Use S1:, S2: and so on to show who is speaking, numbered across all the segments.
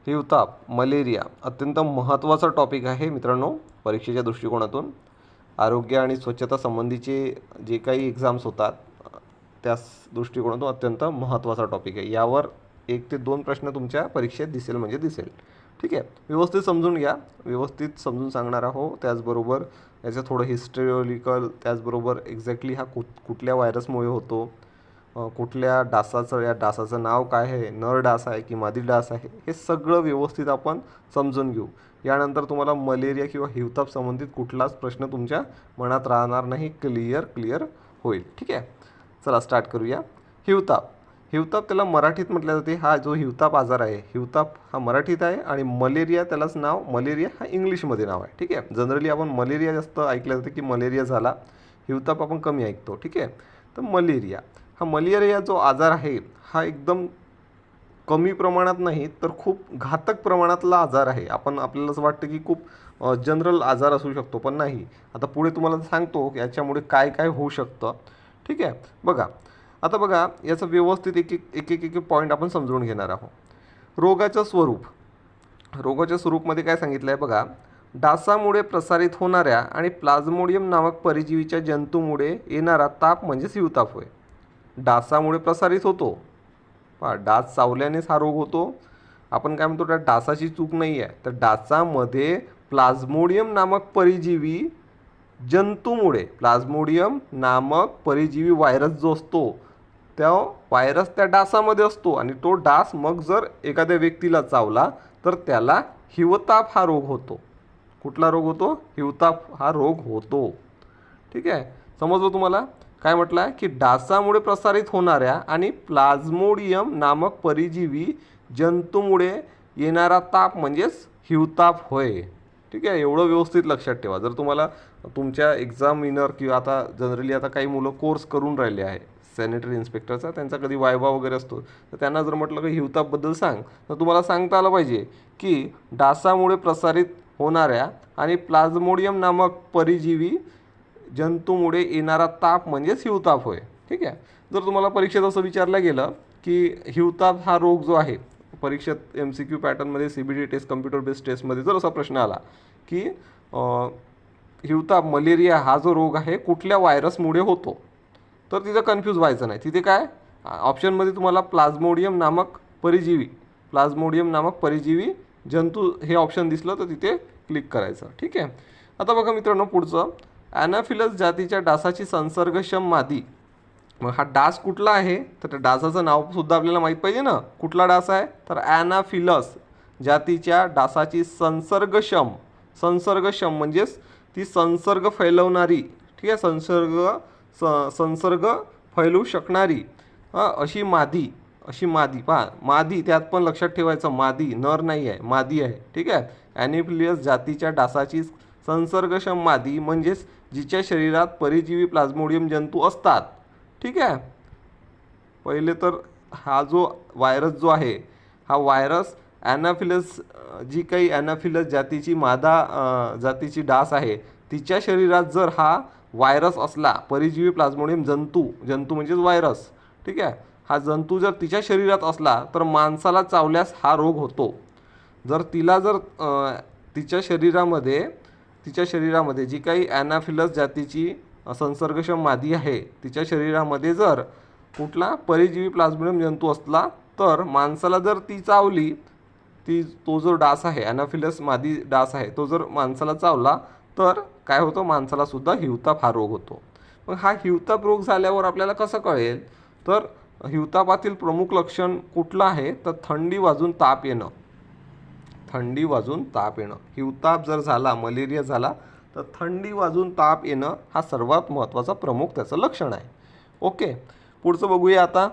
S1: हिवताप, मलेरिया अत्यंत महत्त्वाचा टॉपिक आहे मित्रांनो परीक्षेच्या दृष्टिकोनातून. आरोग्य आणि स्वच्छता संबंधीचे जे काही एक्झाम्स होतात त्या दृष्टिकोनातून अत्यंत महत्त्वाचा टॉपिक आहे. यावर 1 ते 2 प्रश्न तुमच्या परीक्षेत दिसेल म्हणजे दिसेल. ठीक आहे, व्यवस्थित समजून घ्या, व्यवस्थित समजून सांगणार आहो. त्याचबरोबर याचं थोडं हिस्टॉरिकल, त्याचबरोबर एक्झॅक्टली हा कुठल्या व्हायरसमुळे होतो, कुठल्या डासाचं, या डासाचं नाव काय आहे, नर डास आहे की मादी डास आहे, हे सगळं व्यवस्थित आपण समजून घेऊ. यानंतर तुम्हाला मलेरिया किंवा हिवताप संबंधित कुठलाच प्रश्न तुमच्या मनात राहणार नाही, क्लिअर होईल. ठीक आहे, चला स्टार्ट करूया. हिवताप, हिवताप त्याला मराठीत म्हटलं जाते. हा जो हिवताप आजार आहे, हिवताप हा मराठीत आहे आणि मलेरिया त्यालाच नाव, मलेरिया हा इंग्लिशमध्ये नाव आहे. ठीक आहे, जनरली आपण मलेरिया जास्त ऐकलं जातं की मलेरिया झाला, हिवताप आपण कमी ऐकतो. ठीक आहे, तर मलेरिया जो आजार आहे हा एकदम कमी प्रमाणात नाही तर खूप घातक प्रमाणातला आजार आहे. आपल्याला असं वाटतं की खूप जनरल आजार असू शकतो, पण नाही. आता पुढे तुम्हाला सांगतो की याच्यामुळे काय काय होऊ शकतं. ठीक आहे, बघा याचं व्यवस्थित एक पॉईंट आपण समजून घेणार आहोत. रोगाचं स्वरूपमध्ये काय सांगितलं आहे बघा. डासामुळे प्रसारित होणाऱ्या आणि प्लाझ्मोडियम नामक परजीवीच्या जंतूमुळे येणारा ताप म्हणजेच हिवताप होय. डासामुळे प्रसारित होतो, डास चावल्यानेच हा रोग होतो. आपण काय म्हणतो, त्या डासाची चूक नाही आहे, तर डासामध्ये प्लाझ्मोडियम नामक परजीवी जंतूमुळे, प्लाझ्मोडियम नामक परजीवी व्हायरस जो असतो, त्या व्हायरस त्या डासामध्ये असतो आणि तो डास मग जर एखाद्या व्यक्तीला चावला तर त्याला हिवताप हा रोग होतो. कुठला रोग होतो? हिवताप हा रोग होतो. ठीक आहे, समजलं तुम्हाला? काय म्हटलं आहे की डासामुळे प्रसारित होणाऱ्या आणि प्लाझ्मोडियम नामक परजीवी जंतूमुळे येणारा ताप म्हणजेच हिवताप होय. ठीक आहे, एवढं व्यवस्थित लक्षात ठेवा. जर तुम्हाला तुमच्या एक्झामिनर किंवा आता जनरली आता काही मुलं कोर्स करून राहिले आहे सॅनिटरी इन्स्पेक्टरचा, त्यांचा कधी वायवा वगैरे असतो, तर त्यांना जर म्हटलं की हिवतापबद्दल सांग, तर तुम्हाला सांगता आलं पाहिजे की डासामुळे प्रसारित होणाऱ्या आणि प्लाझ्मोडियम नामक परजीवी जंतूमुळे येणारा ताप म्हणजेच हिवताप होय. ठीक आहे, जर तुम्हाला परीक्षेत असं विचारलं गेलं की हिवताप हा रोग जो आहे, परीक्षेत MCQ पॅटर्नमध्ये, CBT टेस्ट, कम्प्युटर बेस्ड टेस्टमध्ये जर असा प्रश्न आला की हिवताप, मलेरिया हा जो रोग आहे कुठल्या व्हायरसमुळे होतो, तर तिथं कन्फ्यूज व्हायचं नाही. तिथे काय ऑप्शनमध्ये तुम्हाला प्लाझ्मोडियम नामक परजीवी जंतू हे ऑप्शन दिसलं तर तिथे क्लिक करायचं. ठीक आहे, आता बघा मित्रांनो पुढचं, ॲनाफिलस जातीच्या डासाची संसर्गक्षम मादी. मग हा डास कुठला आहे, तर त्या डासाचं नावसुद्धा आपल्याला माहीत पाहिजे ना. कुठला डास आहे, तर ॲनाफिलस जातीच्या डासाची संसर्गक्षम म्हणजेच ती संसर्ग फैलवणारी. ठीक आहे, संसर्ग फैलवू शकणारी अशी मादी पहा, मादी त्यात पण लक्षात ठेवायचं, मादी नर नाही आहे, मादी आहे. ठीक आहे, ॲनाफिलस जातीच्या डासाची संसर्गक्षम मादी म्हणजेच जिच्या शरीरात परजीवी प्लाझ्मोडियम जंतू असतात. ठीक आहे, पहिले तर हा जो व्हायरस जो आहे, हा व्हायरस ॲनाफिलस, जी काही ॲनाफिलस जातीची डास आहे, तिच्या शरीरात जर हा व्हायरस असला, परजीवी प्लाझ्मोडियम जंतू म्हणजेच व्हायरस. ठीक आहे, हा जंतू जर तिच्या शरीरात असला तर माणसाला चावल्यास हा रोग होतो. जर तिच्या शरीरामध्ये जी काही ॲनाफिलस जातीची संसर्गक्षम मादी आहे, तिच्या शरीरामध्ये जर कुठला परजीवी प्लाझ्मोडियम जंतू असला तर माणसाला जर ती चावली, तो जो डास आहे, ॲनाफिलस मादी डास आहे, तो जर माणसाला चावला तर काय होतं, माणसाला सुद्धा हिवताप हा रोग होतो. मग हा हिवताप रोग झाल्यावर आपल्याला कसं कळेल, तर हिवतापातील प्रमुख लक्षण कुठलं आहे, तर थंडी वाजून ताप येणं. हिवताप जर झाला, मलेरिया झाला, तर थंडी वाजून ताप येणं हा सर्वात महत्त्वाचा प्रमुख त्याचं लक्षण आहे. ओके, पुढचं बघूया आता.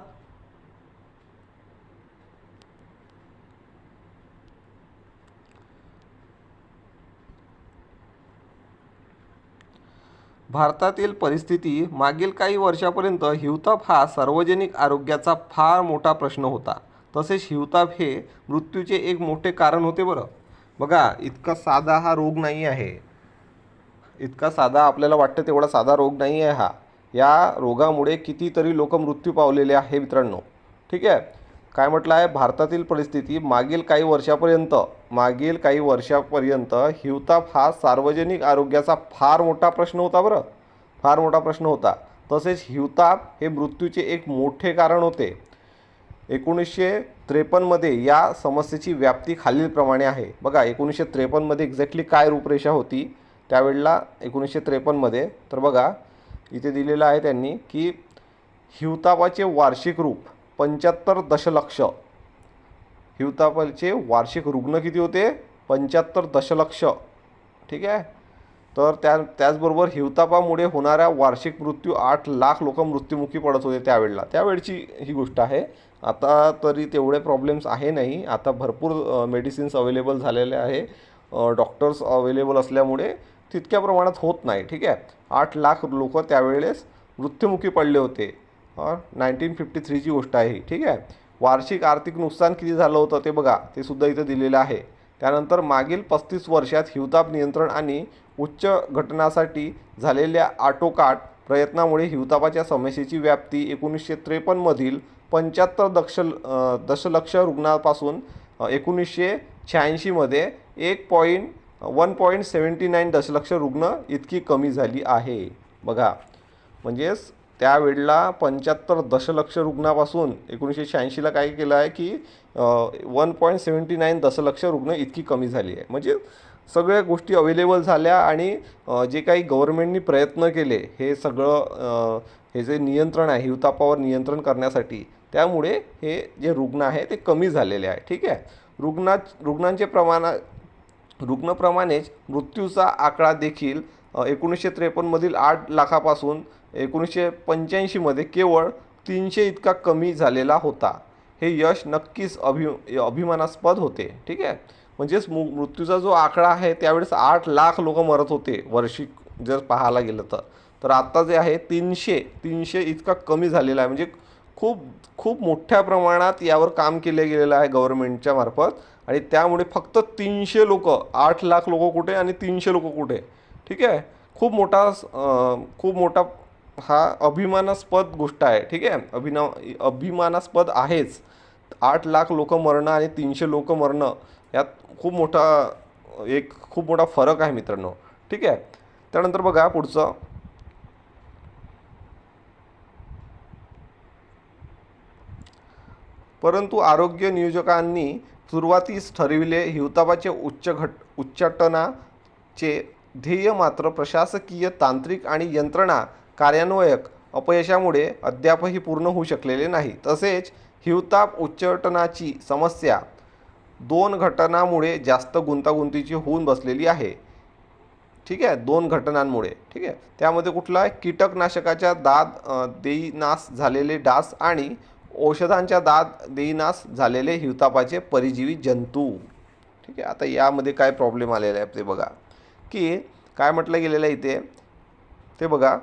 S1: भारतातील परिस्थिती. मागील काही वर्षापर्यंत हिवताप हा सार्वजनिक आरोग्याचा फार मोठा प्रश्न होता. तसेच हिवताप हे मृत्यूचे एक मोठे कारण होते. बरं बघा, इतका साधा हा रोग नाही आहे, इतका साधा आपल्याला वाटतं तेवढा साधा रोग नाही आहे हा. या रोगामुळे कितीतरी लोक मृत्यू पावलेले आहे मित्रांनो. ठीक आहे, काय म्हटलं आहे, भारतातील परिस्थिती मागील काही वर्षापर्यंत हिवताप हा सार्वजनिक आरोग्याचा फार मोठा प्रश्न होता बरं, फार मोठा प्रश्न होता. तसेच हिवताप हे मृत्यूचे एक मोठे कारण होते. 1953मध्ये या समस्येची व्याप्ती खालीलप्रमाणे आहे. बघा 1953मध्ये एक्झॅक्टली काय रूपरेषा होती त्यावेळेला 1953मध्ये, तर बघा इथे दिलेलं आहे त्यांनी की हिवतापाचे वार्षिक रूप 75 दशलक्ष. हिवतापाचे वार्षिक रुग्ण किती होते? 75 दशलक्ष. ठीक आहे. तर त्याचबरोबर हिवतापामुळे होणाऱ्या वार्षिक मृत्यू 8 लाख लोक मृत्युमुखी पडत होते त्यावेळची ही गोष्ट आहे. आता तरी तेवढे प्रॉब्लेम्स आहे नाही, आता भरपूर मेडिसिन्स अवेलेबल झालेले आहे, डॉक्टर्स अवेलेबल असल्यामुळे तितक्या प्रमाणात होत नाही. ठीक आहे. 8 लाख लोक त्यावेळेस मृत्युमुखी पडले होते. 1953ची गोष्ट आहे. ठीक आहे. वार्षिक आर्थिक नुकसान किती झालं होतं ते बघा, ते सुद्धा इथं दिलेलं आहे. त्यानंतर मागील 35 वर्षात हिवताप नियंत्रण आणि उच्च घटनासाठी झालेल्या आटोकाट प्रयत्नामुळे हिवतापाच्या समस्येची व्याप्ती 1953मधील 75 दशलक्ष रुग्णांपासून 1986मध्ये 1.79 दशलक्ष रुग्ण इतकी कमी झाली आहे. बघा म्हणजेच त्यावेळेला 75 दशलक्ष रुग्णापासून 1986ला काय केलं आहे की 1.79 दशलक्ष रुग्ण इतकी कमी झाली आहे. म्हणजे सगळ्या गोष्टी अवेलेबल झाल्या आणि जे काही गव्हर्नमेंटनी प्रयत्न केले हे सगळं हे जे नियंत्रण आहे हिवतापावर नियंत्रण करण्यासाठी, त्यामुळे हे जे रुग्ण आहे ते कमी झालेले आहे. ठीक आहे. रुग्णप्रमाणेच मृत्यूचा आकडा देखील 1953मधील 8 लाखापासून 1985मध्ये केवळ 300 इतका कमी झालेला होता. हे यश नक्कीच अभिमानास्पद होते. ठीक आहे. म्हणजेच मृत्यूचा जो आकडा आहे त्यावेळेस 8 लाख लोक मरत होते वर्षी जर पाहायला गेलं तर आता जे आहे 300 इतका कमी झालेला आहे. म्हणजे खूप मोठ्या प्रमाणात यावर काम केलं गेलेलं आहे गव्हर्नमेंटच्या मार्फत, आणि त्यामुळे फक्त 300 लोक, 8 लाख लोक कुठे आणि 300 लोक कुठे. ठीक आहे. खूप मोठा हा अभिमानास्पद गोष्ट आहे. ठीक आहे. अभिमानास्पद आहेच. 8 लाख लोक मरणं आणि 300 लोक मरणं यात खूप मोठा फरक आहे मित्रांनो. ठीक आहे. त्यानंतर बघा पुढचं, परंतु आरोग्य नियोजकांनी सुरुवातीस ठरविले हिवतापाचे उच्चाटनाचे ध्येय मात्र प्रशासकीय, तांत्रिक आणि यंत्रणा कार्यान्वयक अपयशामुळे अद्यापही पूर्ण होऊ शकलेले नाही. तसेच हिवताप उच्चाटनाची समस्या 2 घटनांमुळे जास्त गुंतागुंतीची होऊन बसलेली आहे. ठीक आहे. 2 घटनांमुळे. ठीक आहे. त्यामध्ये कुठला आहे? कीटकनाशकाच्या दाद देईनास झालेले डास आणि औषधांच्या दाद देईनास झालेले हिवतापाचे परजीवी जंतू. ठीक आहे. आता यामध्ये काय प्रॉब्लेम आलेला आहे ते बघा, की काय म्हटलं गेलेलं आहे इथे ते बघा.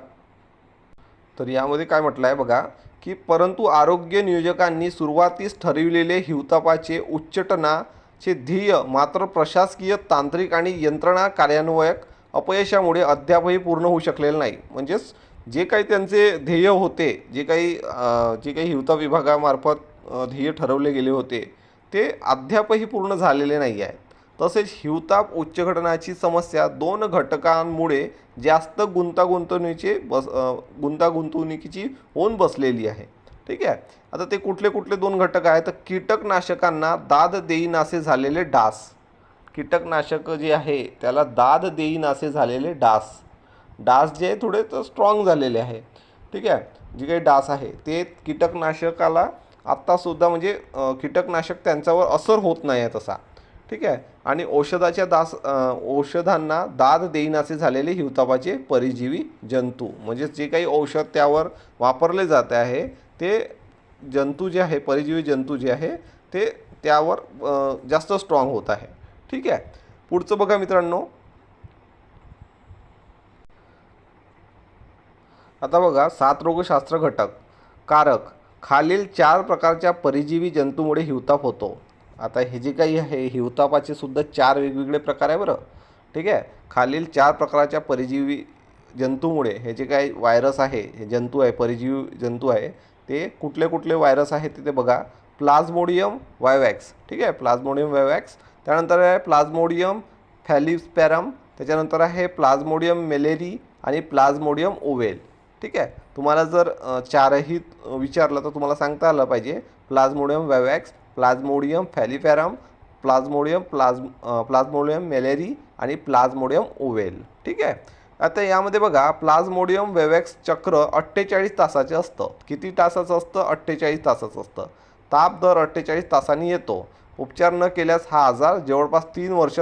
S1: तर यामध्ये काय म्हटलं आहे बघा, की परंतु आरोग्य नियोजकांनी सुरुवातीस ठरविलेले हिवतापाचे उच्चाटनाचे ध्येय मात्र प्रशासकीय, तांत्रिक आणि यंत्रणा कार्यान्वयक अपयशामुळे अद्यापही पूर्ण होऊ शकलेलं नाही. म्हणजेच जे काही त्यांचे ध्येय होते, जे काही हिवताप विभागामार्फत ध्येय ठरवले गेले होते ते अद्यापही पूर्ण झालेले नाही आहेत. तसेच हिवताप उच्चाटनाची समस्या 2 घटकांमुळे जास्त गुंतागुंतीची होऊन बसलेली आहे. ठीक आहे. आता ते कुठले 2 घटक आहेत? तर कीटकनाशकांना दाद देईनासे झालेले डास. कीटकनाशक जे आहे त्याला दाद देईनासे झालेले डास जे आहे थोडे तर स्ट्रॉंग झालेले आहे. ठीक आहे. जे काही डास आहे ते कीटकनाशकाला आत्तासुद्धा म्हणजे कीटकनाशक त्यांच्यावर असर होत नाही आहे तसा. ठीक आहे. आणि औषधांना दाद देईनासे झालेले हिवतापाचे परजीवी जंतू, म्हणजे जे काही औषध त्यावर वापरले जात आहे ते जंतू जे आहे, परजीवी जंतू जे आहे ते त्यावर जास्त स्ट्रॉंग होत आहे. ठीक आहे. पुढचं बघा मित्रांनो. आता बघा साथरोगशास्त्र घटक कारक खालील 4 प्रकारच्या परजीवी जंतूमुळे हिवताप होतो. आता हे जे काही आहे हिवतापाचे सुद्धा 4 वेगवेगळे प्रकार आहे बरं. ठीक आहे. खालील 4 प्रकारच्या परजीवी जंतूमुळे हे जे काही व्हायरस आहे, हे जंतू आहे, परजीवी जंतू आहे, ते कुठले व्हायरस आहेत ते बघा. प्लाझ्मोडियम वायवॅक्स, ठीक आहे, प्लाझ्मोडियम वायवॅक्स. त्यानंतर आहे प्लाझ्मोडियम फॅलिस्पॅरम, त्याच्यानंतर आहे प्लाझ्मोडियम मेलेरी आणि प्लाझ्मोडियम ओवेल, ठीक आहे. तुम्हाला जर चारही विचारलं तर तुम्हाला सांगता आलं पाहिजे प्लाझ्मोडियम वायवॅक्स, प्लाझ्मोडियम फॅलिफॅरम, प्लाझ्मोडियम मेलेरी आणि प्लाझ्मोडियम ओवेल, ठीक आहे. आता यामध्ये बघा प्लाझ्मोडियम वेवॅक्स चक्र 48 तासाचे असतं. किती तासाचं असतं? 48 तासाचं असतं. ताप दर 48 तासांनी येतो. उपचार न केल्यास हा आजार जवळपास 3 वर्ष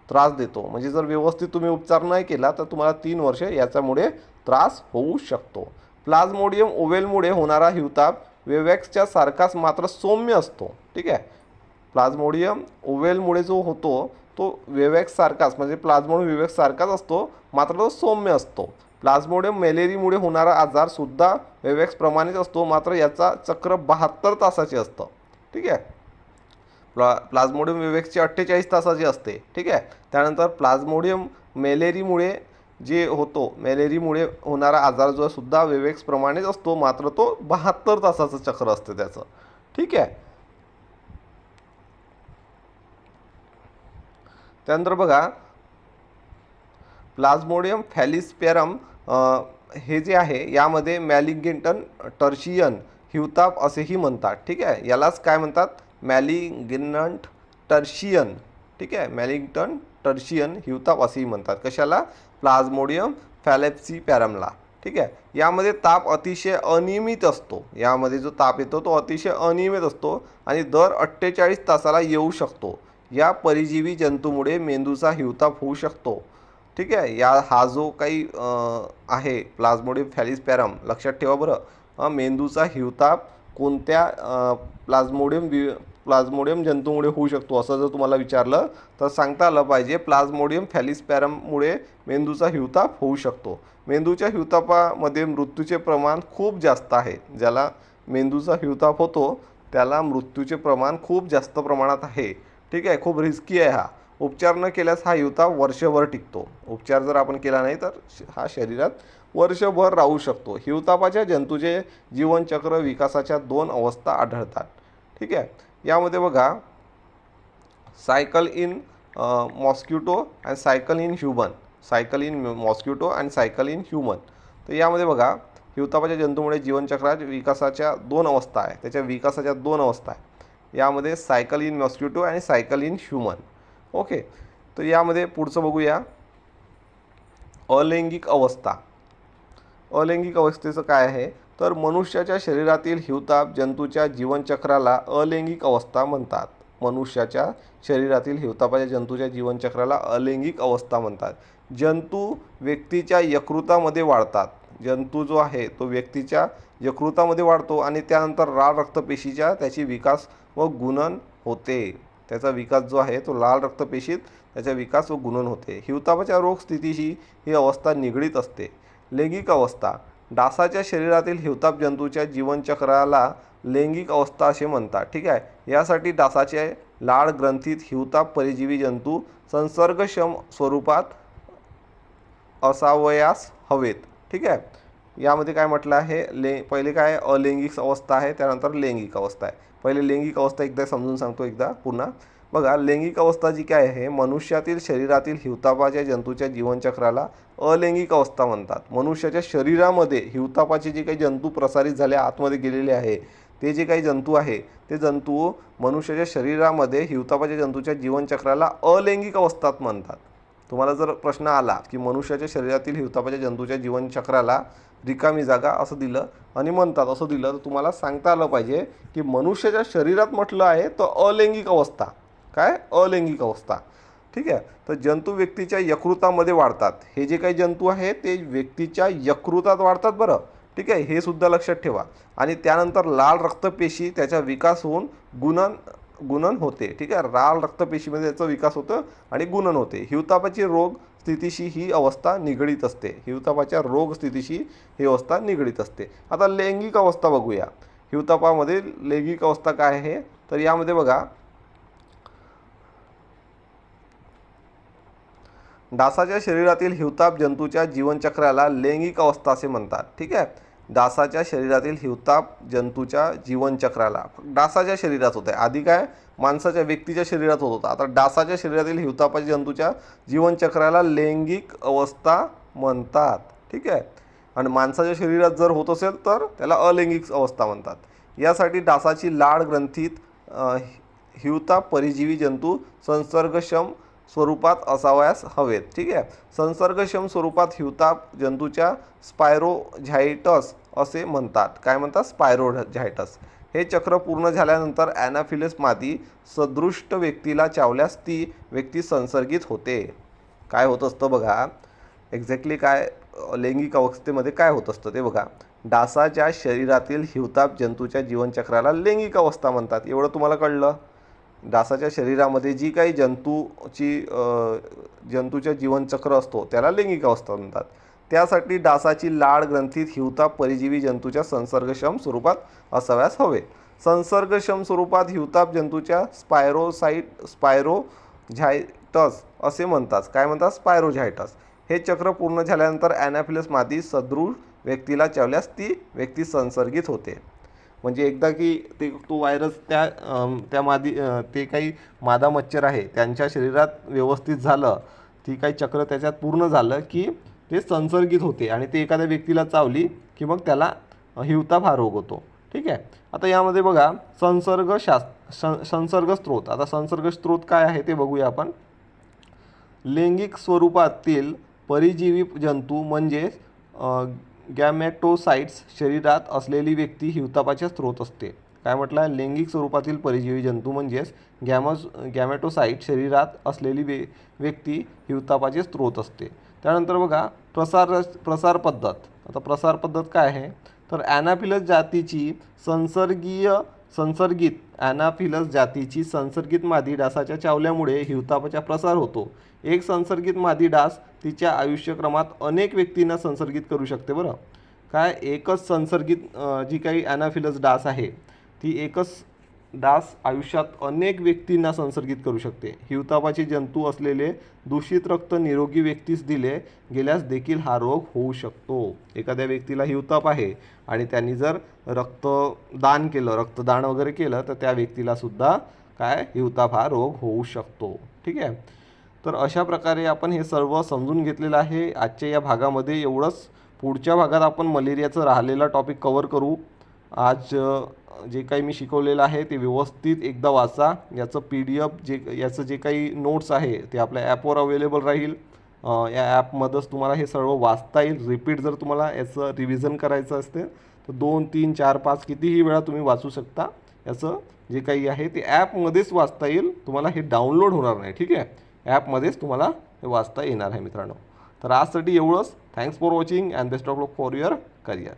S1: त्रास देतो. म्हणजे जर व्यवस्थित तुम्ही उपचार नाही केला तर तुम्हाला 3 वर्ष याच्यामुळे त्रास होऊ शकतो. प्लाझ्मोडियम ओवेलमुळे होणारा हिवताप वेवॅक्सच्या सारखाच मात्र सौम्य असतो, ठीक आहे. प्लाझ्मोडियम ओवेलमुळे जो होतो तो वेवॅक्स सारखाच म्हणजे प्लाझ्मोडियम वेवॅक्स सारखाच असतो, मात्र तो सौम्य असतो. प्लाझ्मोडियम मेलेरीमुळे होणारा आजार सुद्धा वेवॅक्स प्रमाणेच असतो, मात्र याचा चक्र 72 तासाचे असतं, ठीक आहे. प्लाझ्मोडियम वेवॅक्सची 48 तासाची असते, ठीक आहे. त्यानंतर प्लाझ्मोडियम मेलेरीमुळे जे होतो मेलेरीमुळे होणारा आजार जो सुद्धा वेवॅक्स प्रमाणेच असतो, मात्र तो 72 तासाचं चक्र असतं त्याचं, ठीक आहे. त्यानंतर बघा प्लाझ्मोडियम फॅलिस्पॅरम हे जे आहे यामध्ये मॅलिग्नेंटन टर्शियन हिवताप असेही म्हणतात, ठीक आहे. यालाच काय म्हणतात? मॅलिग्नंट टर्शियन, ठीक आहे. मॅलिग्नंट टर्शियन हिवताप असेही म्हणतात. कशाला? प्लाझ्मोडियम फॅलिस्पॅरमला, ठीक आहे. यामध्ये ताप अतिशय अनियमित असतो. यामध्ये जो ताप येतो तो अतिशय अनियमित असतो आणि दर 48 तासाला येऊ शकतो. या परजीवी जंतूमुळे मेंदूचा हिवताप होऊ शकतो, ठीक आहे. हा जो काही आहे प्लाझ्मोडियम फॅलिस्पॅरम, लक्षात ठेवा बरं. मेंदूचा हिवताप कोणत्या प्लाझ्मोडियम जंतूमुळे होऊ शकतो असं जर तुम्हाला विचारलं तर सांगता आलं पाहिजे प्लाझ्मोडियम फॅलिस्पॅरममुळे मेंदूचा हिवताप होऊ शकतो. मेंदूच्या हिवतापामध्ये मृत्यूचे प्रमाण खूप जास्त आहे. ज्याला मेंदूचा हिवताप होतो त्याला मृत्यूचे प्रमाण खूप जास्त प्रमाणात आहे, ठीक आहे. खूप रिस्की आहे हा. उपचार न केल्यास हा हिवताप वर्षभर टिकतो. उपचार जर आपण केला नाही तर हा शरीरात वर्षभर राहू शकतो. हिवतापाच्या जंतूचे जीवनचक्र विकासाच्या 2 अवस्था आढळतात, ठीक आहे. यामध्ये बघा सायकल इन मॉस्किटो आणि cycle in human, cycle in mosquito आणि सायकल इन ह्युमन. तर यामध्ये बघा हिवतापाच्या जंतूमुळे जीवनचक्रात विकासाच्या 2 अवस्था आहे. त्याच्या विकासाच्या 2 अवस्था आहे. यामध्ये सायकल इन मॉस्किटो आणि सायकल इन ह्युमन, ओके. तर यामध्ये पुढचं बघूया अलैंगिक अवस्था. अलैंगिक अवस्थेचं काय आहे तर मनुष्याच्या शरीरातील हिवताप जंतूच्या जीवनचक्राला अलैंगिक अवस्था म्हणतात. मनुष्याच्या शरीरातील हिवतापाच्या जंतूच्या जीवनचक्राला अलैंगिक अवस्था म्हणतात. जंतू व्यक्तीच्या यकृतामध्ये वाढतात. जंतू जो आहे तो व्यक्तीच्या यकृतामध्ये वाढतो आणि त्यानंतर लाल रक्तपेशीच्या त्याची विकास व गुणन होते. त्याचा विकास जो आहे तो लाल रक्तपेशीत त्याचा विकास व गुणन होते. हिवतापाच्या रोग स्थितीशी ही अवस्था निगडीत असते. लैंगिक अवस्था. डासाच्या शरीरातील हिवताप जंतूच्या जीवनचक्राला लैंगिक अवस्था असे म्हणतात, ठीक आहे. यासाठी डासाचे लाळ ग्रंथीत हिवताप परजीवी जंतू संसर्गक्षम स्वरूपात असावयास हवेत, ठीक आहे. यामध्ये काय म्हटलं आहे पहिले काय अलैंगिक अवस्था आहे, त्यानंतर लैंगिक अवस्था आहे. पहिले लैंगिक अवस्था एकदा समजून सांगतो एकदा पुन्हा. बघा लैंगिक अवस्था जी काय आहे मनुष्यातील शरीरातील हिवतापाच्या जंतूच्या जीवनचक्राला अलैंगिक अवस्था म्हणतात. मनुष्याच्या शरीरामध्ये हिवतापाचे जे काही जंतू प्रसारित झाले आतमध्ये गेलेले आहे ते जे काही जंतू आहे ते जंतू मनुष्याच्या शरीरामध्ये हिवतापाच्या जंतूच्या जीवनचक्राला अलैंगिक अवस्थात म्हणतात. तुम्हाला जर प्रश्न आला की मनुष्याच्या शरीरातील हिवतापाच्या जंतूच्या जीवनचक्राला रिकामी जागा असं दिलं आणि म्हणतात असं दिलं तर तुम्हाला सांगता आलं पाहिजे की मनुष्याच्या शरीरात म्हटलं आहे तर अलैंगिक अवस्था. काय? अलैंगिक अवस्था, ठीक आहे. तर जंतू व्यक्तीच्या यकृतामध्ये वाढतात. हे जे काही जंतू आहे ते व्यक्तीच्या यकृतात वाढतात बरं, ठीक आहे. हे सुद्धा लक्षात ठेवा. आणि त्यानंतर लाल रक्तपेशी त्याचा विकास होऊन गुणन होते, ठीक आहे. लाल रक्तपेशीमध्ये त्याचा विकास होतो आणि गुणन होते. हिवतापाची रोग स्थितीशी ही अवस्था निगडीत असते. हिवतापाच्या रोग स्थितीशी ही अवस्था निगडीत असते. आता लैंगिक अवस्था बघूया. हिवतापामध्ये लैंगिक अवस्था काय आहे तर यामध्ये बघा डासाच्या शरीरातील हिवताप जंतूच्या जीवनचक्राला लैंगिक अवस्था असे म्हणतात, ठीक आहे. डासाच्या शरीरातील हिवताप जंतूच्या जीवनचक्राला, डासाच्या शरीरात होत आहे. आधी काय माणसाच्या व्यक्तीच्या शरीरात होत होता, आता डासाच्या शरीरातील हिवतापाच्या जंतूच्या जीवनचक्राला लैंगिक अवस्था म्हणतात. ठीक आहे. आणि माणसाच्या शरीरात जर होत असेल तर त्याला अलैंगिक अवस्था म्हणतात. यासाठी डासाची लाळ ग्रंथीत हिवताप परजीवी जंतू संसर्गक्षम स्वरूपात असावयास हवेत. ठीक आहे. संसर्गक्षम स्वरूपात हिवताप जंतूच्या स्पायरोझाइटस असे म्हणतात. काय म्हणतात? स्पायरोझाइटस. हे चक्र पूर्ण झाल्यानंतर ॲनाफिलस मादी सदृष्ट व्यक्तीला चावल्यास ती व्यक्ती संसर्गित होते. काय होत असतं बघा, एक्झॅक्टली काय लैंगिक अवस्थेमध्ये काय होत असतं ते बघा. डासाच्या शरीरातील हिवताप जंतूच्या जीवनचक्राला लैंगिक अवस्था म्हणतात. एवढं तुम्हाला कळलं. डासाच्या शरीरामध्ये जी काही जंतूच्या जीवनचक्र असतो त्याला लैंगिक अवस्था म्हणतात. त्यासाठी डासाची लाळ ग्रंथीत हिवताप परजीवी जंतूच्या संसर्गक्षम स्वरूपात असाव्यास हवे. संसर्गक्षम स्वरूपात हिवताप जंतूच्या स्पायरोझाइटस असे म्हणतात. काय म्हणतात? स्पायरोझाइटस. हे चक्र पूर्ण झाल्यानंतर ॲनाफिलस मादी सदृढ व्यक्तीला चावल्यास ती व्यक्ती संसर्गित होते. म्हणजे एकदा की तो व्हायरस ते काही मादा मच्छर आहे त्यांच्या शरीरात व्यवस्थित झालं, ती काही चक्र त्याच्यात पूर्ण झालं की ते संसर्गित होते आणि ते एखाद्या व्यक्तीला चावली की मग त्याला हिवताप हा रोग होतो. ठीक आहे. आता यामध्ये बघा संसर्ग स्त्रोत. आता संसर्ग स्त्रोत काय आहे ते बघूया आपण. लैंगिक स्वरूपातील परजीवी जंतू म्हणजे गॅमेटोसाइट्स शरीरात असलेली व्यक्ती हिवतापाचे स्त्रोत असते. काय म्हटलं? लैंगिक स्वरूपातील परजीवी जंतू म्हणजेच गॅमेटोसाइट शरीरात असलेली व्यक्ती हिवतापाचे स्त्रोत असते. त्यानंतर बघा प्रसार पद्धत. आता प्रसार पद्धत काय आहे तर ॲनाफिलस जातीची संसर्गित मादी डासाच्या चावल्यामुळे हिवतापाचा प्रसार होतो. एक संसर्गित मादी डास तिच्या आयुष्यक्रमात अनेक व्यक्तींना संसर्गित करू शकते. बरं काय, एकच संसर्गित जी काही ॲनाफिलस डास आहे ती एकच डास आयुष्यात अनेक व्यक्तींना संसर्गित करू शकते. हिवतापाचे जंतू असलेले दूषित रक्त निरोगी व्यक्तीस दिले गेल्यास देखील हा रोग होऊ शकतो. एखाद्या व्यक्तीला हिवताप आहे आणि त्यांनी जर रक्तदान वगैरे केलं तर त्या व्यक्तीला सुद्धा काय हिवताप हा रोग होऊ शकतो. ठीक आहे. तर अशा प्रकारे आपण हे सर्व समजून घेतलेलं आहे आजच्या या भागामध्ये. एवढंच. पुढच्या भागात आपण मलेरियाचं राहिलेला टॉपिक कव्हर करू. आज जे काही मी शिकवलेलं आहे ते व्यवस्थित एकदा वाचा. याचं PDF याचं जे काही नोट्स आहे ते आपल्या ॲपवर अवेलेबल राहील. या ॲपमध्येच तुम्हाला हे सर्व वाचता येईल. रिपीट जर तुम्हाला याचं रिव्हिजन करायचं असते तर 2, 3, 4, 5 कितीही वेळा तुम्ही वाचू शकता. याचं जे काही आहे ते ॲपमध्येच वाचता येईल. तुम्हाला हे डाउनलोड होणार नाही. ठीक आहे. ॲपमध्येच तुम्हाला हे वाचता येणार आहे मित्रांनो. तर आजसाठी एवढंच. Thanks for watching and best of luck for your career.